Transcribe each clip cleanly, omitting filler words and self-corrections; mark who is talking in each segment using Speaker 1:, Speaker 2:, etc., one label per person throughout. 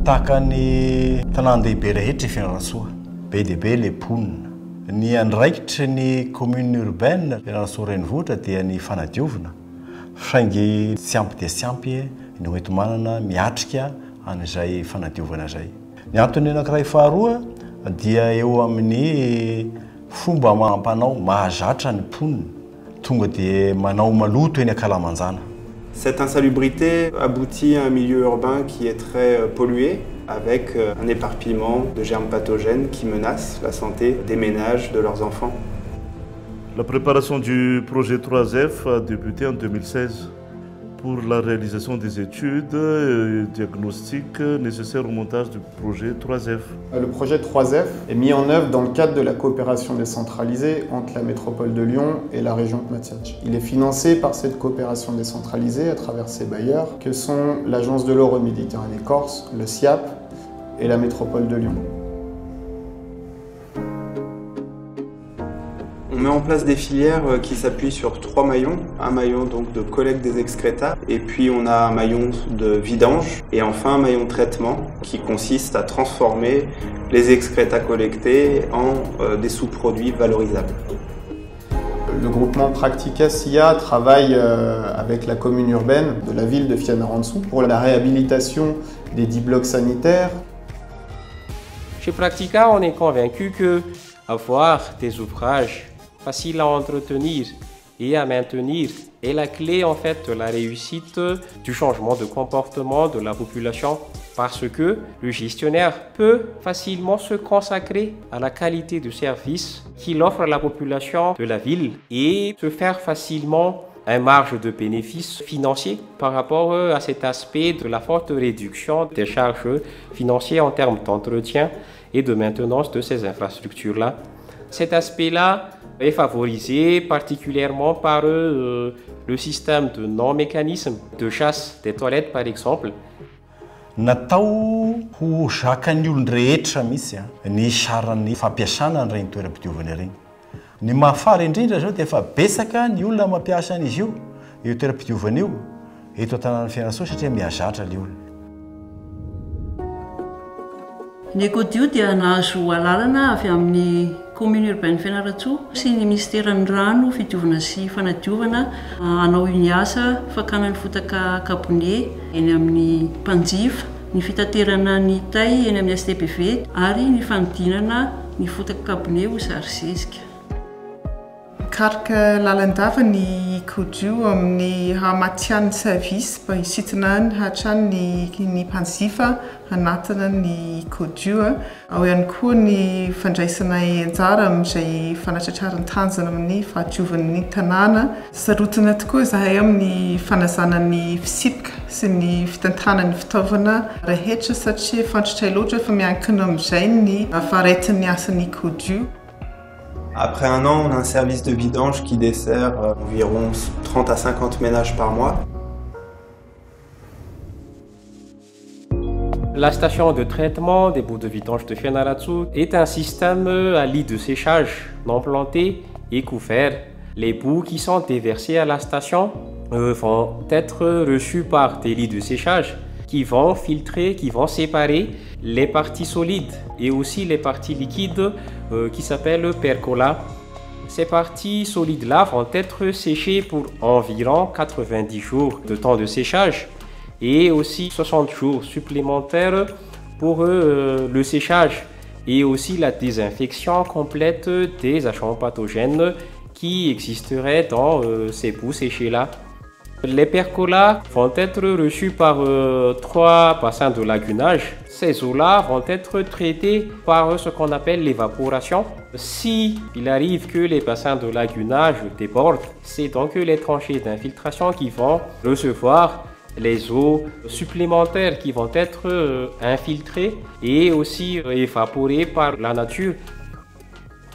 Speaker 1: tahaka ny tanàn-dehibe rehetra Fianarantsoa be dia be le mponina ny andraikitra ny commune urbaine Fianarantsoa renivohitra dia ny fanadiovana saingy tsy ampy dia tsy ampy ny hoeto manana miatrika an'izay fanadiovana izay. Ny antony anankiray faharoa dia eo amin'ny fomba mampanao mahazatra ny mponina tonga dia manao maloto eny Akalamanjana.
Speaker 2: Cette insalubrité aboutit à un milieu urbain qui est très pollué, avec un éparpillement de germes pathogènes qui menacent la santé des ménages, de leurs enfants.
Speaker 3: La préparation du projet 3F a débuté en 2016 pour la réalisation des études et diagnostics nécessaires au montage du projet 3F.
Speaker 4: Le projet 3F est mis en œuvre dans le cadre de la coopération décentralisée entre la métropole de Lyon et la région de Matiatch. Il est financé par cette coopération décentralisée à travers ses bailleurs que sont l'Agence de l'eau Méditerranée Corse, le SIAP et la métropole de Lyon.
Speaker 2: On met en place des filières qui s'appuient sur 3 maillons. Un maillon donc de collecte des excrétas, et puis on a un maillon de vidange, et enfin un maillon de traitement qui consiste à transformer les excrétas collectés en des sous-produits valorisables.
Speaker 4: Le groupement Practica SIA travaille avec la commune urbaine de la ville de Fianarantsoa pour la réhabilitation des 10 blocs sanitaires.
Speaker 5: Chez Practica, on est convaincu que avoir des ouvrages faciles à entretenir et à maintenir est la clé en fait de la réussite du changement de comportement de la population, parce que le gestionnaire peut facilement se consacrer à la qualité de service qu'il offre à la population de la ville et se faire facilement une marge de bénéfice financier par rapport à cet aspect de la forte réduction des charges financières en termes d'entretien et de maintenance de ces infrastructures-là. Cet aspect-là est favorisé particulièrement par le système de non-mécanisme de chasse des toilettes par exemple.
Speaker 1: Natao ho zakany olona rehetra mihitsy ny saran'ny fampiasana an'ireny toeram-pidiovana ireny. Ny mahafara indrindra zao dia efa betsaka ny olona mampiasa an'izy io toeram-pidiovana io eto an-tanàna Fianarantsoa satria mihazatra ilay olona.
Speaker 6: Ny Ecodio dia nahazo alalana avy amin'ny commune urbaine Fianarantsoa sy ny ministeran'ny rano, fidiovana sy fanadiovana hanao ny asa fakana ny fotaka kabone eny amin'ny mpanjifa, ny fitaterana ny tay eny amin'ny STPV ary ny fanodinana ny fotaka kabone ho sary zezika.
Speaker 7: Karaka lalandava ny Ecodio amin'ny hamatian'ny service mba hisitina ny hatrany ny mpanjifa anatina ny Ecodio. Ao ihany koa ny fandraisana anjara amin'izay fanatratraran'ny tanjona amin'ny fahadiovan'ny tanàna. Sarotana tokoa izahay amin'ny fanazana ny fisipika sy ny fitantanany fitaovana rehetra satria fantatray loatra fa miankina amin'izay ny faharetin'ny asan'ny Ecodio.
Speaker 2: Après un an, on a un service de vidange qui dessert environ 30 à 50 ménages par mois.
Speaker 5: La station de traitement des boues de vidange de Fianarantsoa est un système à lit de séchage non planté et couvert. Les boues qui sont déversées à la station vont être reçues par des lits de séchage qui vont filtrer, qui vont séparer les parties solides et aussi les parties liquides qui s'appellent percola. Ces parties solides-là vont être séchées pour environ 90 jours de temps de séchage et aussi 60 jours supplémentaires pour le séchage et aussi la désinfection complète des agents pathogènes qui existeraient dans ces boues séchées-là. Les percolas vont être reçus par 3 bassins de lagunage. Ces eaux-là vont être traitées par ce qu'on appelle l'évaporation. Si il arrive que les bassins de lagunage débordent, c'est donc les tranchées d'infiltration qui vont recevoir les eaux supplémentaires qui vont être infiltrées et aussi évaporées par la nature.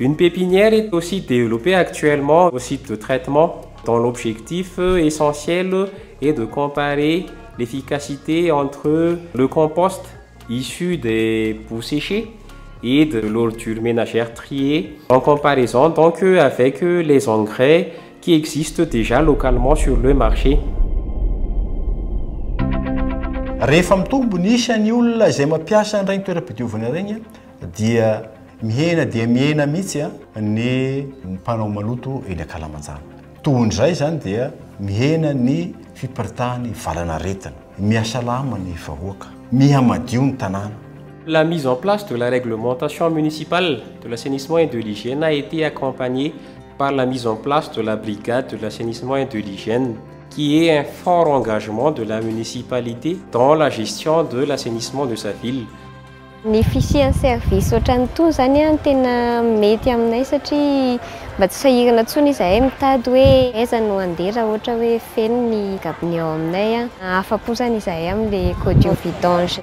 Speaker 5: Une pépinière est aussi développée actuellement au site de traitement, dont l'objectif essentiel est de comparer l'efficacité entre le compost issu des boues séchées et de l'ordure ménagère triée en comparaison donc avec les engrais qui existent déjà localement sur le marché.
Speaker 1: rehefa mitombo ny isan'ny olona izay mampiasa an'ireny toeram-pidiovana ireny dia mihena mihitsy ny mpanao maloto eny Akalamanjana. Toy zany dia mihena ny fiparitahany valana retina, mihasalama ny vahoaka, mihamadio ny tanàna.
Speaker 5: La mise en place de la réglementation municipale de l'assainissement et de l'hygiène a été accompagnée par la mise en place de la brigade de l'assainissement et de l'hygiène, qui est un fort engagement de la municipalité dans la gestion de l'assainissement de sa ville.
Speaker 8: Ny fisian'ny service ohatran'ny to zany tena mety aminay satria mba tsy sahirana intsony izahay mitady hoe aiza no andeha raha ohatra hoe feno ny gabiny ao aminay afa-po zany izahay amin'ilay Codio Vidange.